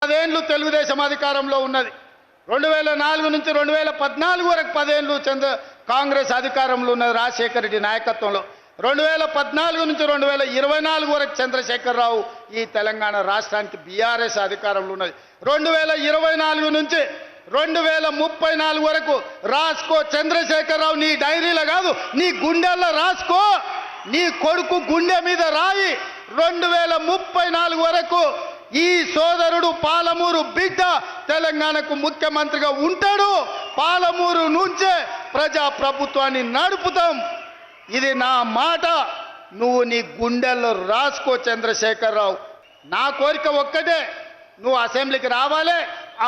10 ఏళ్ళు తెలుగుదేశం అధికారంలో ఉన్నది. 2004 నుంచి 2014 వరకు 10 ఏళ్ళు కాంగ్రెస్ అధికారంలో ఉన్నది రాజశేఖర రెడ్డి నాయకత్వంలో. 2014 నుంచి 2024 వరకు చంద్రశేఖరరావు ఈ తెలంగాణ రాష్ట్రానికి బీఆర్ఎస్ అధికారంలో ఉన్నది. 2024 నుంచి 2034 వరకు రాసుకో చంద్రశేఖరరావు, నీ డైరీలో కాదు నీ గుండెల్లో రాసుకో, నీ కొడుకు గుండె మీద రాయి. 2034 వరకు ఈ సోదరుడు పాలమూరు బిడ్డ తెలంగాణకు ముఖ్యమంత్రిగా ఉంటాడు. పాలమూరు నుంచే ప్రజా ప్రభుత్వాన్ని నడుపుతాం. ఇది నా మాట, నువ్వు నీ గుండెల్లో రాసుకో చంద్రశేఖరరావు. నా కోరిక ఒక్కటే, నువ్వు అసెంబ్లీకి రావాలి,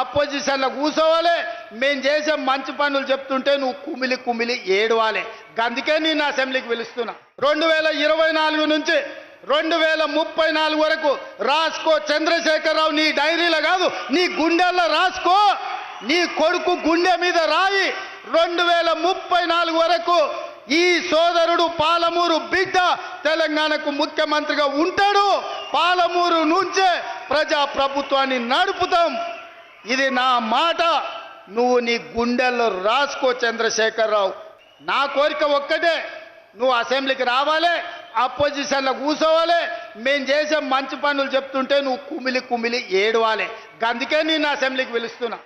అపోజిషన్లో కూర్చోవాలి, మేము చేసే మంచి పనులు చెప్తుంటే నువ్వు కుమిలి కుమిలి ఏడవాలి. అందుకే నేను అసెంబ్లీకి పిలుస్తున్నా. 2024 నుంచి 2034 వరకు రాసుకో చంద్రశేఖరరావు, నీ డైరీలో కాదు నీ గుండెల్లో రాసుకో, నీ కొడుకు గుండె మీద రాయి. 2034 వరకు ఈ సోదరుడు పాలమూరు బిడ్డ తెలంగాణకు ముఖ్యమంత్రిగా ఉంటాడు. పాలమూరు నుంచే ప్రజా ప్రభుత్వాన్ని నడుపుతాం. ఇది నా మాట, నువ్వు నీ గుండెల్లో రాసుకో చంద్రశేఖరరావు. నా కోరిక ఒక్కటే, నువ్వు అసెంబ్లీకి రావాలి, అపోజిషన్లో కూర్చోవాలి, మేము చేసే మంచి పనులు చెప్తుంటే నువ్వు కుమిలి కుమిలి ఏడవాలి. అందుకే నేను అసెంబ్లీకి పిలుస్తున్నా.